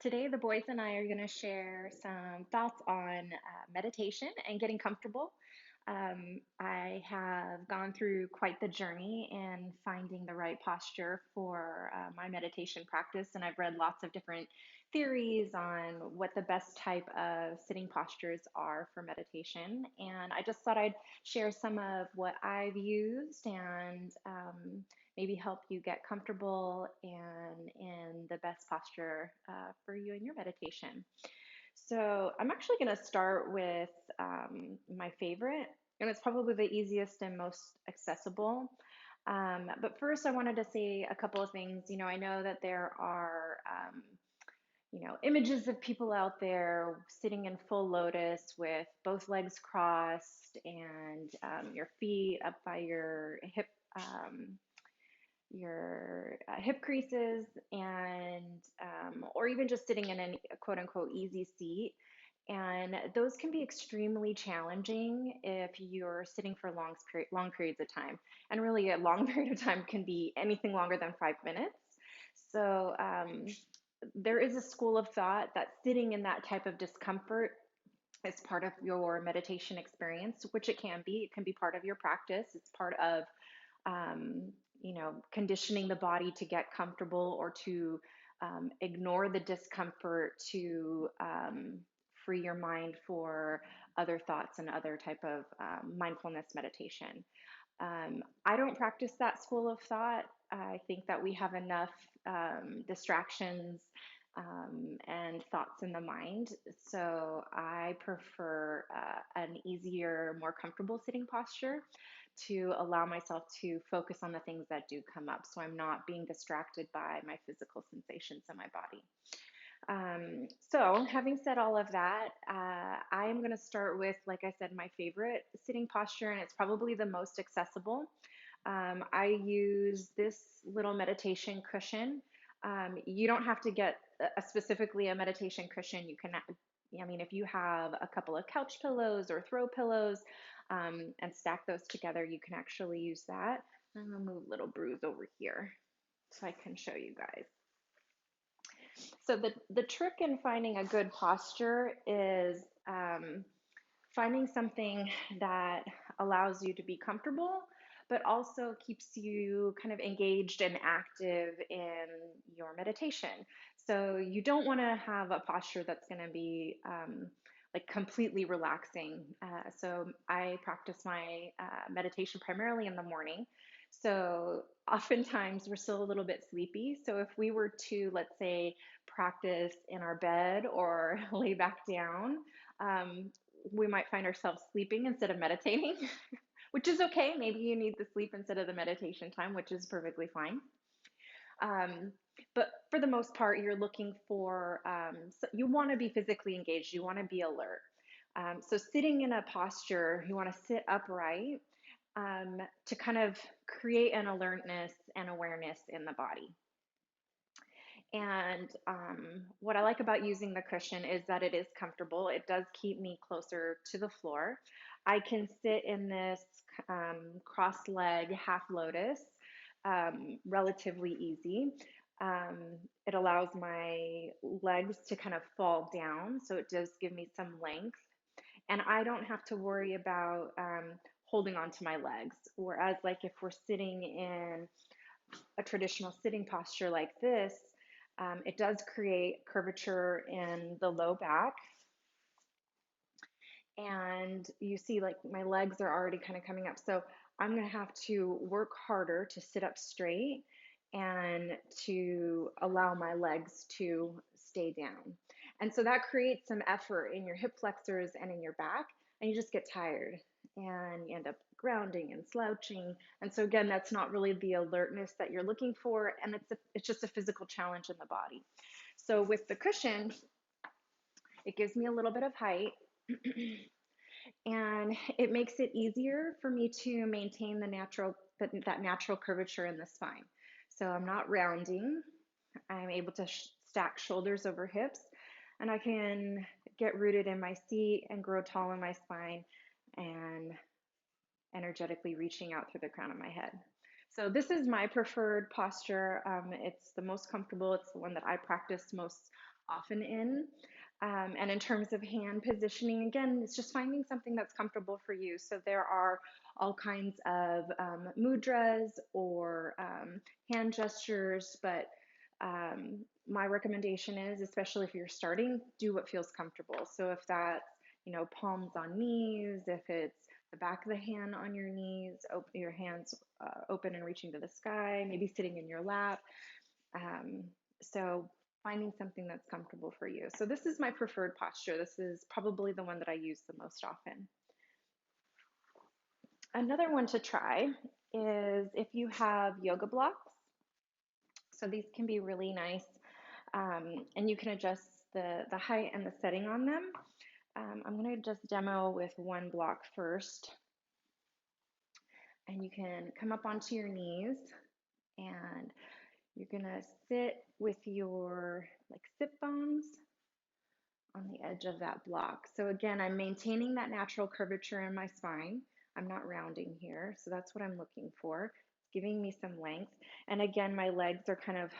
Today, the boys and I are going to share some thoughts on meditation and getting comfortable. I have gone through quite the journey in finding the right posture for my meditation practice, and I've read lots of different theories on what the best type of sitting postures are for meditation. And I just thought I'd share some of what I've used and maybe help you get comfortable and in the best posture for you in your meditation. So I'm actually going to start with my favorite, and it's probably the easiest and most accessible. But first, I wanted to say a couple of things. I know that there are images of people out there sitting in full lotus with both legs crossed and your feet up by your hip creases, and or even just sitting in a quote unquote easy seat. And those can be extremely challenging if you're sitting for long periods of time. And really, a long period of time can be anything longer than 5 minutes. So, there is a school of thought that sitting in that type of discomfort is part of your meditation experience, which it can be. It can be part of your practice. It's part of conditioning the body to get comfortable or to ignore the discomfort to free your mind for other thoughts and other type of mindfulness meditation. I don't practice that school of thought. I think that we have enough distractions and thoughts in the mind. So I prefer an easier, more comfortable sitting posture to allow myself to focus on the things that do come up. So I'm not being distracted by my physical sensations in my body. So, having said all of that, I am going to start with, like I said, my favorite sitting posture, and it's probably the most accessible. I use this little meditation cushion. You don't have to get specifically a meditation cushion. If you have a couple of couch pillows or throw pillows and stack those together, you can actually use that. I'm going to move little Bruce over here so I can show you guys. So the trick in finding a good posture is finding something that allows you to be comfortable, but also keeps you kind of engaged and active in your meditation. So you don't want to have a posture that's going to be like completely relaxing. So I practice my meditation primarily in the morning. So oftentimes we're still a little bit sleepy. So if we were to, let's say, practice in our bed or lay back down, we might find ourselves sleeping instead of meditating, which is okay. Maybe you need the sleep instead of the meditation time, which is perfectly fine. Um, but for the most part, you're looking for, so you want to be physically engaged, you want to be alert. So, sitting in a posture, you want to sit upright to kind of create an alertness and awareness in the body. And what I like about using the cushion is that it is comfortable. It does keep me closer to the floor. I can sit in this cross leg half lotus relatively easy. It allows my legs to kind of fall down, so it does give me some length. And I don't have to worry about holding on to my legs. Whereas, like if we're sitting in a traditional sitting posture like this, it does create curvature in the low back. And you see, like my legs are already kind of coming up. So I'm going to have to work harder to sit up straight and to allow my legs to stay down. And so that creates some effort in your hip flexors and in your back, and you just get tired and you end up grounding and slouching. And so again, that's not really the alertness that you're looking for, and it's just a physical challenge in the body. So with the cushion, it gives me a little bit of height and it makes it easier for me to maintain that natural curvature in the spine. So I'm not rounding. I'm able to stack shoulders over hips, and I can get rooted in my seat and grow tall in my spine and energetically reaching out through the crown of my head. So this is my preferred posture. It's the most comfortable. It's the one that I practice most often in. And in terms of hand positioning, again, it's just finding something that's comfortable for you. So there are all kinds of mudras or hand gestures, but my recommendation is, especially if you're starting, do what feels comfortable. So if that's, palms on knees, if it's the back of the hand on your knees, open your hands open and reaching to the sky, maybe sitting in your lap. Um, so finding something that's comfortable for you. So this is my preferred posture. This is probably the one that I use the most often. Another one to try is if you have yoga blocks. So these can be really nice, and you can adjust the height and the setting on them. I'm going to just demo with one block first. And you can come up onto your knees and you're going to sit with your sit bones on the edge of that block. So again, I'm maintaining that natural curvature in my spine. I'm not rounding here, so that's what I'm looking for. It's giving me some length. And again, my legs are kind of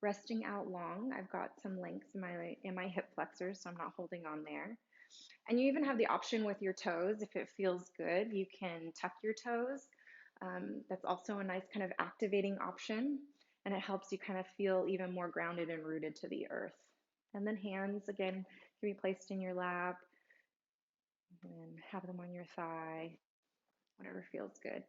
resting out long. I've got some length in my hip flexors, so I'm not holding on there. And you even have the option with your toes, if it feels good, you can tuck your toes. That's also a nice kind of activating option, and it helps you kind of feel even more grounded and rooted to the earth. And then hands, again, can be placed in your lap and have them on your thigh, whatever feels good.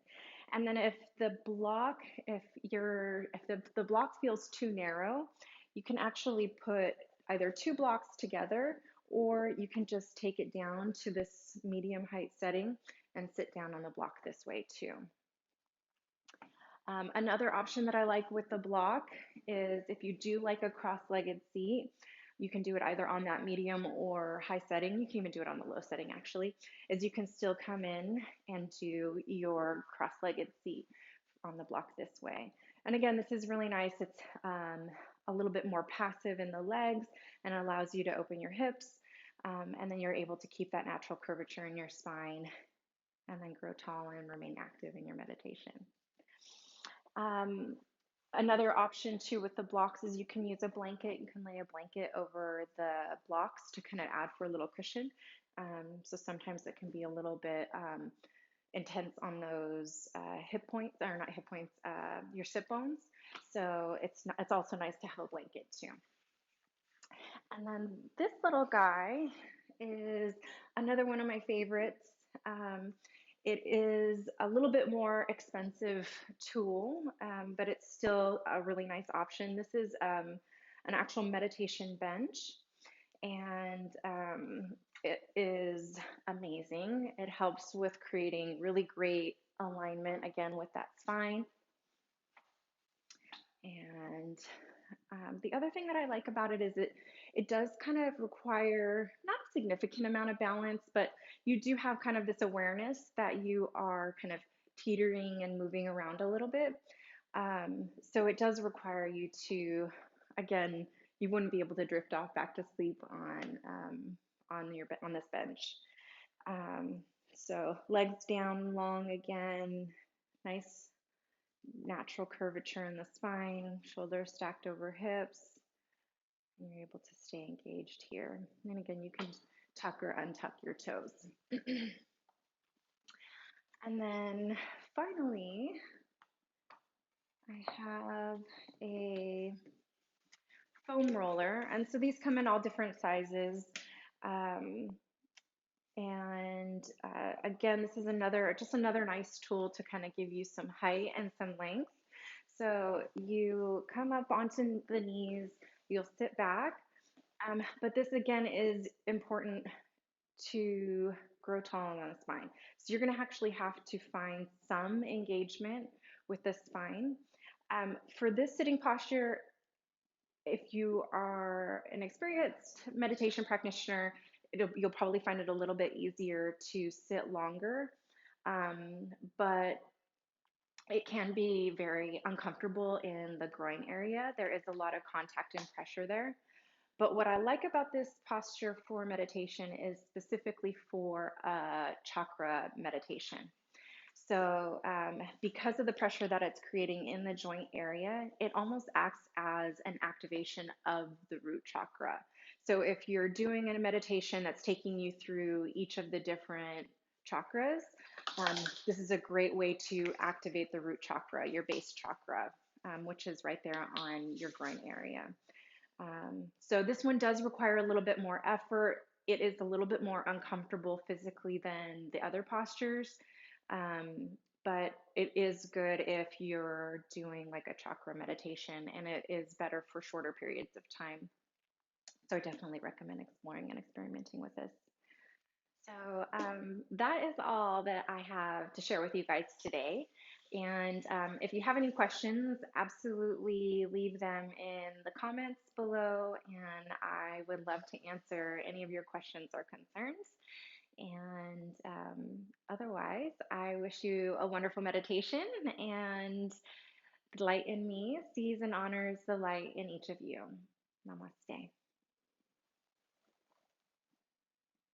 And then if the block, if the block feels too narrow, you can actually put either two blocks together, or you can just take it down to this medium height setting and sit down on the block this way too. Another option that I like with the block is if you do like a cross-legged seat, you can do it either on that medium or high setting. You can even do it on the low setting actually, is you can still come in and do your cross-legged seat on the block this way. And again, this is really nice. It's a little bit more passive in the legs and allows you to open your hips. And then you're able to keep that natural curvature in your spine and then grow tall and remain active in your meditation. Um, Another option too with the blocks is you can use a blanket. You can lay a blanket over the blocks to kind of add for a little cushion. So sometimes it can be a little bit intense on those hip points, or not hip points, your sit bones. So it's also nice to have a blanket too. And then this little guy is another one of my favorites. Um, it is a little bit more expensive tool, but it's still a really nice option. This is an actual meditation bench, and it is amazing. It helps with creating really great alignment, again, with that spine. And the other thing that I like about it is it does kind of require not a significant amount of balance, but you do have kind of this awareness that you are kind of teetering and moving around a little bit. So it does require you to, again, you wouldn't be able to drift off back to sleep on this bench. Um, so legs down long again, nice natural curvature in the spine, shoulders stacked over hips. And you're able to stay engaged here. And again, you can tuck or untuck your toes. And then finally, I have a foam roller. And so these come in all different sizes. Um, again, this is just another nice tool to kind of give you some height and some length. So you come up onto the knees, you'll sit back. But this again is important to grow tall on the spine. So you're going to actually have to find some engagement with the spine. For this sitting posture, if you are an experienced meditation practitioner, you'll probably find it a little bit easier to sit longer. But it can be very uncomfortable in the groin area. There is a lot of contact and pressure there. But what I like about this posture for meditation is specifically for chakra meditation. So, because of the pressure that it's creating in the joint area, it almost acts as an activation of the root chakra. So, if you're doing a meditation that's taking you through each of the different chakras, um, this is a great way to activate the root chakra, your base chakra, which is right there on your groin area. So this one does require a little bit more effort. It is a little bit more uncomfortable physically than the other postures, um, but it is good if you're doing like a chakra meditation, and it is better for shorter periods of time. So I definitely recommend exploring and experimenting with this. So that is all that I have to share with you guys today. And if you have any questions, absolutely leave them in the comments below, and I would love to answer any of your questions or concerns. And otherwise, I wish you a wonderful meditation, and the light in me sees and honors the light in each of you. Namaste.